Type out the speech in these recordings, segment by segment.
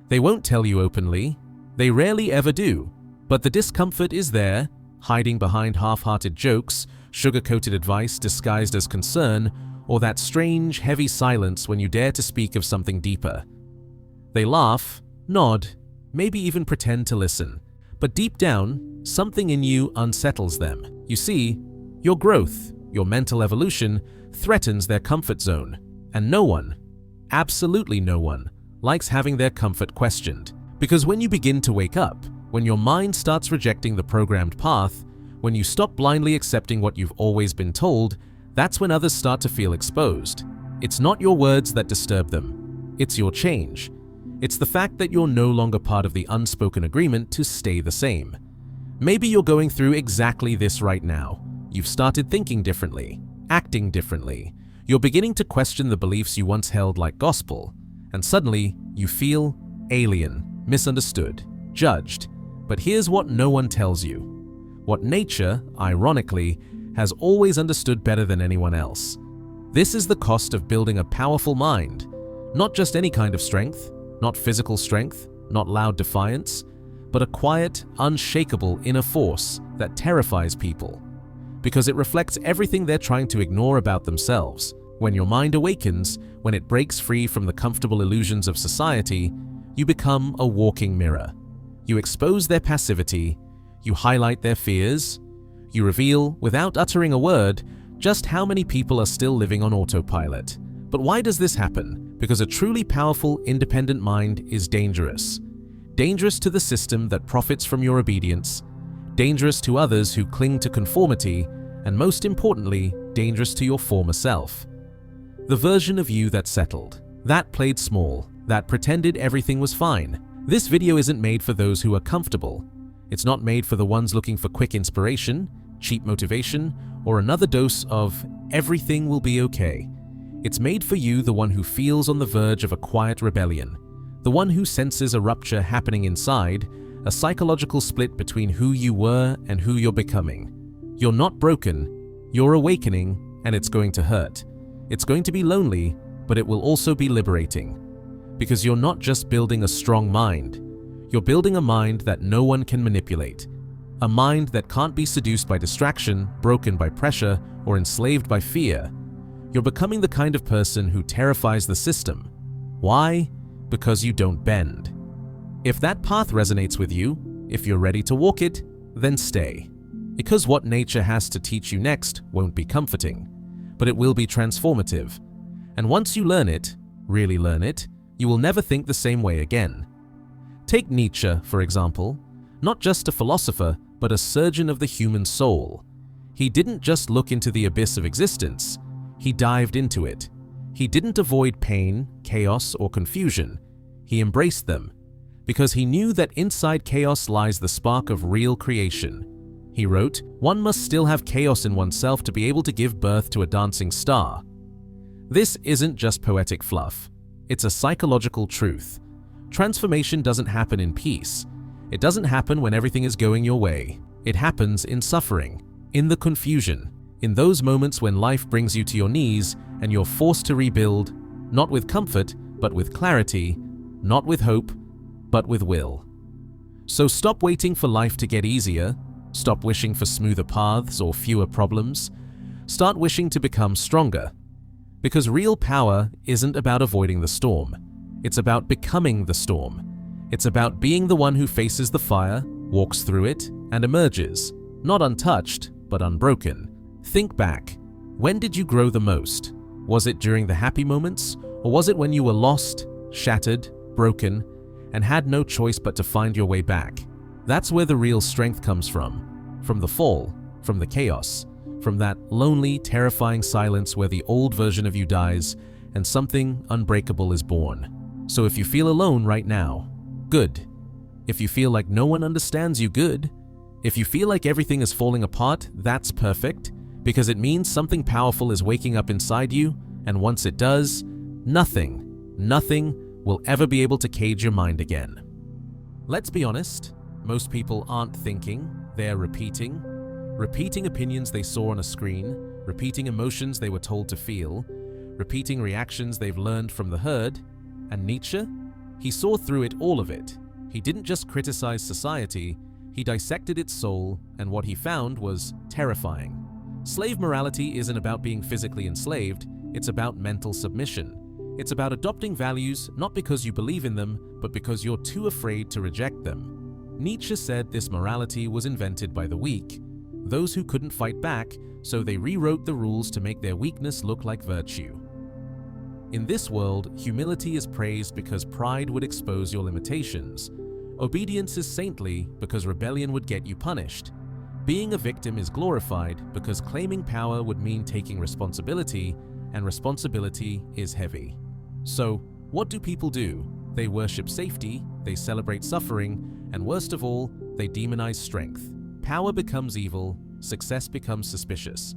They won't tell you openly. They rarely ever do. But the discomfort is there, hiding behind half-hearted jokes, sugar-coated advice disguised as concern, or that strange, heavy silence when you dare to speak of something deeper. They laugh, nod, maybe even pretend to listen. But deep down, something in you unsettles them. You see, your growth, your mental evolution, threatens their comfort zone. And no one, absolutely no one, likes having their comfort questioned. Because when you begin to wake up, when your mind starts rejecting the programmed path, when you stop blindly accepting what you've always been told, that's when others start to feel exposed. It's not your words that disturb them. It's your change. It's the fact that you're no longer part of the unspoken agreement to stay the same. Maybe you're going through exactly this right now. You've started thinking differently, acting differently. You're beginning to question the beliefs you once held like gospel, and suddenly you feel alien, misunderstood, judged. But here's what no one tells you. What nature, ironically, has always understood better than anyone else. This is the cost of building a powerful mind. Not just any kind of strength, not physical strength, not loud defiance, but a quiet, unshakable inner force that terrifies people. Because it reflects everything they're trying to ignore about themselves. When your mind awakens, when it breaks free from the comfortable illusions of society, you become a walking mirror. You expose their passivity, you highlight their fears, you reveal, without uttering a word, just how many people are still living on autopilot. But why does this happen? Because a truly powerful, independent mind is dangerous. Dangerous to the system that profits from your obedience, dangerous to others who cling to conformity, and most importantly, dangerous to your former self. The version of you that settled, that played small, that pretended everything was fine. This video isn't made for those who are comfortable. It's not made for the ones looking for quick inspiration, cheap motivation, or another dose of everything will be okay. It's made for you, the one who feels on the verge of a quiet rebellion, the one who senses a rupture happening inside, a psychological split between who you were and who you're becoming. You're not broken, you're awakening, and it's going to hurt. It's going to be lonely, but it will also be liberating. Because you're not just building a strong mind, you're building a mind that no one can manipulate. A mind that can't be seduced by distraction, broken by pressure, or enslaved by fear. You're becoming the kind of person who terrifies the system. Why? Because you don't bend. If that path resonates with you, if you're ready to walk it, then stay. Because what nature has to teach you next won't be comforting, but it will be transformative. And once you learn it, really learn it, you will never think the same way again. Take Nietzsche, for example, not just a philosopher, but a surgeon of the human soul. He didn't just look into the abyss of existence, he dived into it. He didn't avoid pain, chaos, or confusion. He embraced them, because he knew that inside chaos lies the spark of real creation. He wrote, "One must still have chaos in oneself to be able to give birth to a dancing star." This isn't just poetic fluff. It's a psychological truth. Transformation doesn't happen in peace. It doesn't happen when everything is going your way. It happens in suffering, in the confusion, in those moments when life brings you to your knees and you're forced to rebuild, not with comfort, but with clarity, not with hope, but with will. So stop waiting for life to get easier. Stop wishing for smoother paths or fewer problems. Start wishing to become stronger. Because real power isn't about avoiding the storm. It's about becoming the storm. It's about being the one who faces the fire, walks through it, and emerges, not untouched, but unbroken. Think back. When did you grow the most? Was it during the happy moments, or was it when you were lost, shattered, broken, and had no choice but to find your way back? That's where the real strength comes from the fall, from the chaos, from that lonely, terrifying silence where the old version of you dies and something unbreakable is born. So if you feel alone right now, good. If you feel like no one understands you, good. If you feel like everything is falling apart, that's perfect, because it means something powerful is waking up inside you, and once it does, nothing will ever be able to cage your mind again. Let's be honest, most people aren't thinking, they're repeating opinions they saw on a screen, repeating emotions they were told to feel, repeating reactions they've learned from the herd. And Nietzsche? He saw through it, all of it. He didn't just criticize society, he dissected its soul, and what he found was terrifying. Slave morality isn't about being physically enslaved, it's about mental submission. It's about adopting values not because you believe in them, but because you're too afraid to reject them. Nietzsche said this morality was invented by the weak, those who couldn't fight back, so they rewrote the rules to make their weakness look like virtue. In this world, humility is praised because pride would expose your limitations. Obedience is saintly because rebellion would get you punished. Being a victim is glorified because claiming power would mean taking responsibility, and responsibility is heavy. So, what do people do? They worship safety, they celebrate suffering, and worst of all, they demonize strength. Power becomes evil, success becomes suspicious,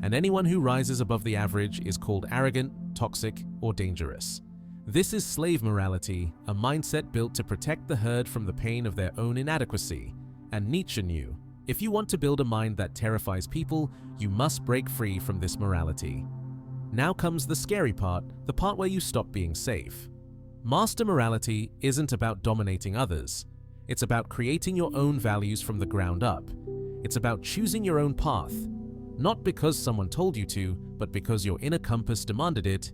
and anyone who rises above the average is called arrogant, toxic, or dangerous. This is slave morality, a mindset built to protect the herd from the pain of their own inadequacy. And Nietzsche knew, if you want to build a mind that terrifies people, you must break free from this morality. Now comes the scary part, the part where you stop being safe. Master morality isn't about dominating others. It's about creating your own values from the ground up. It's about choosing your own path, not because someone told you to, but because your inner compass demanded it.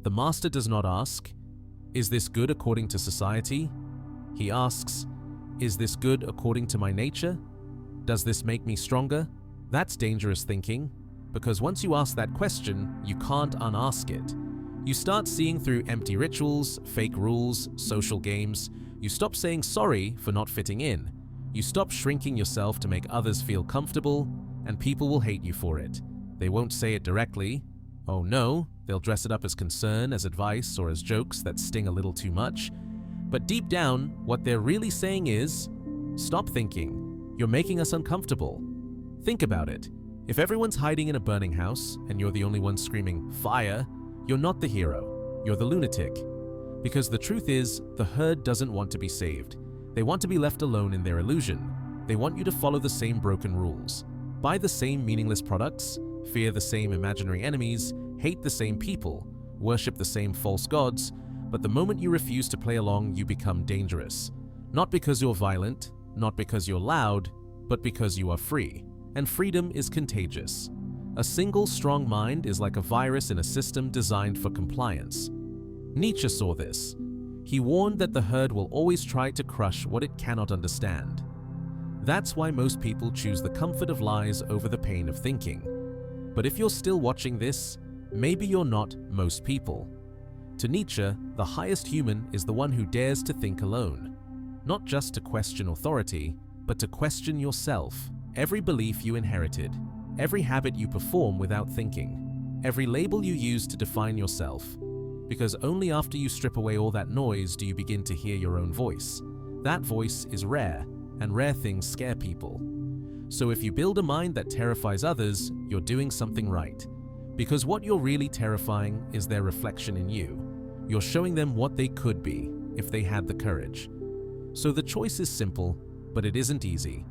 The master does not ask, "Is this good according to society?" He asks, "Is this good according to my nature? Does this make me stronger?" That's dangerous thinking, because once you ask that question, you can't unask it. You start seeing through empty rituals, fake rules, social games. You stop saying sorry for not fitting in. You stop shrinking yourself to make others feel comfortable, and people will hate you for it. They won't say it directly. Oh no, they'll dress it up as concern, as advice, or as jokes that sting a little too much. But deep down, what they're really saying is, stop thinking. You're making us uncomfortable. Think about it. If everyone's hiding in a burning house, and you're the only one screaming, "Fire!" you're not the hero, you're the lunatic. Because the truth is, the herd doesn't want to be saved. They want to be left alone in their illusion. They want you to follow the same broken rules, buy the same meaningless products, fear the same imaginary enemies, hate the same people, worship the same false gods, but the moment you refuse to play along, you become dangerous. Not because you're violent, not because you're loud, but because you are free. And freedom is contagious. A single strong mind is like a virus in a system designed for compliance. Nietzsche saw this. He warned that the herd will always try to crush what it cannot understand. That's why most people choose the comfort of lies over the pain of thinking. But if you're still watching this, maybe you're not most people. To Nietzsche, the highest human is the one who dares to think alone. Not just to question authority, but to question yourself, every belief you inherited, every habit you perform without thinking, every label you use to define yourself. Because only after you strip away all that noise do you begin to hear your own voice. That voice is rare, and rare things scare people. So if you build a mind that terrifies others, you're doing something right. Because what you're really terrifying is their reflection in you. You're showing them what they could be if they had the courage. So the choice is simple, but it isn't easy.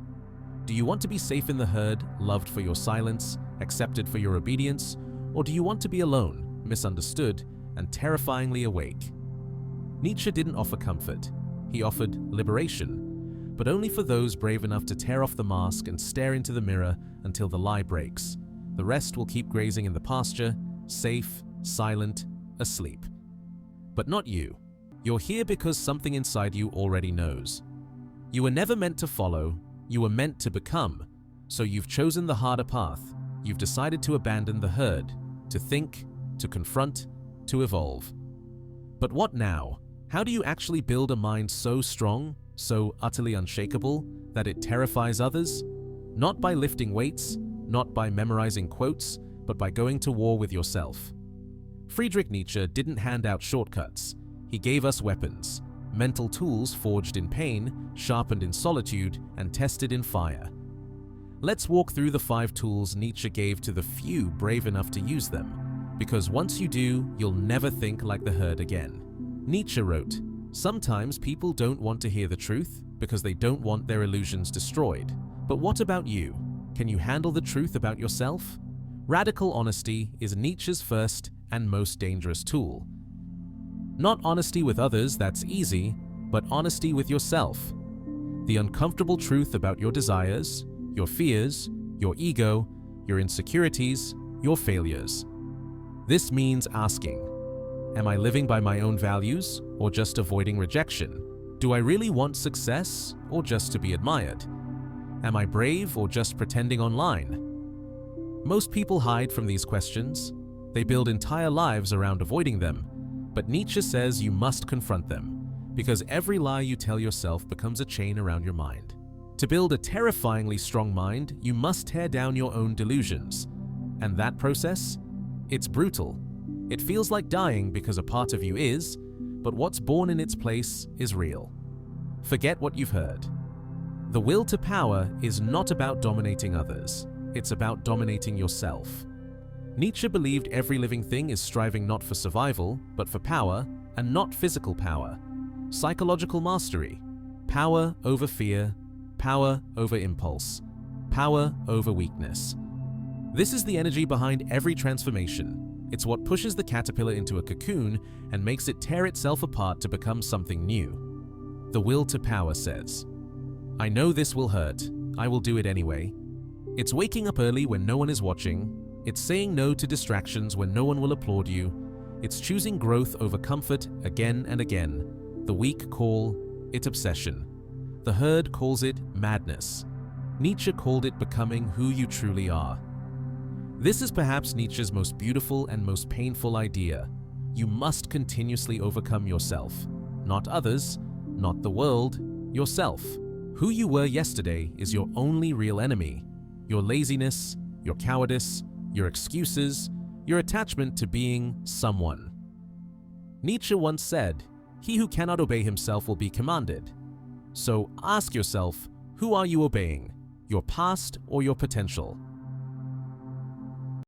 Do you want to be safe in the herd, loved for your silence, accepted for your obedience? Or do you want to be alone, misunderstood, and terrifyingly awake? Nietzsche didn't offer comfort. He offered liberation, but only for those brave enough to tear off the mask and stare into the mirror until the lie breaks. The rest will keep grazing in the pasture, safe, silent, asleep. But not you. You're here because something inside you already knows. You were never meant to follow, you were meant to become. So you've chosen the harder path. You've decided to abandon the herd, to think, to confront, to evolve. But what now? How do you actually build a mind so strong, so utterly unshakable, that it terrifies others? Not by lifting weights, not by memorizing quotes, but by going to war with yourself. Friedrich Nietzsche didn't hand out shortcuts. He gave us weapons, mental tools forged in pain, sharpened in solitude, and tested in fire. Let's walk through the 5 tools Nietzsche gave to the few brave enough to use them. Because once you do, you'll never think like the herd again. Nietzsche wrote, "Sometimes people don't want to hear the truth because they don't want their illusions destroyed. But what about you? Can you handle the truth about yourself?" Radical honesty is Nietzsche's first and most dangerous tool. Not honesty with others, that's easy, but honesty with yourself. The uncomfortable truth about your desires, your fears, your ego, your insecurities, your failures. This means asking, am I living by my own values or just avoiding rejection? Do I really want success or just to be admired? Am I brave or just pretending online? Most people hide from these questions. They build entire lives around avoiding them. But Nietzsche says you must confront them, because every lie you tell yourself becomes a chain around your mind. To build a terrifyingly strong mind, you must tear down your own delusions. And that process? It's brutal. It feels like dying because a part of you is, but what's born in its place is real. Forget what you've heard. The will to power is not about dominating others. It's about dominating yourself. Nietzsche believed every living thing is striving not for survival, but for power, and not physical power. Psychological mastery. Power over fear. Power over impulse. Power over weakness. This is the energy behind every transformation. It's what pushes the caterpillar into a cocoon and makes it tear itself apart to become something new. The will to power says, I know this will hurt. I will do it anyway. It's waking up early when no one is watching. It's saying no to distractions when no one will applaud you. It's choosing growth over comfort again and again. The weak call it obsession. The herd calls it madness. Nietzsche called it becoming who you truly are. This is perhaps Nietzsche's most beautiful and most painful idea. You must continuously overcome yourself. Not others, not the world, yourself. Who you were yesterday is your only real enemy. Your laziness, your cowardice, your excuses, your attachment to being someone. Nietzsche once said, "He who cannot obey himself will be commanded." So ask yourself, who are you obeying? Your past or your potential?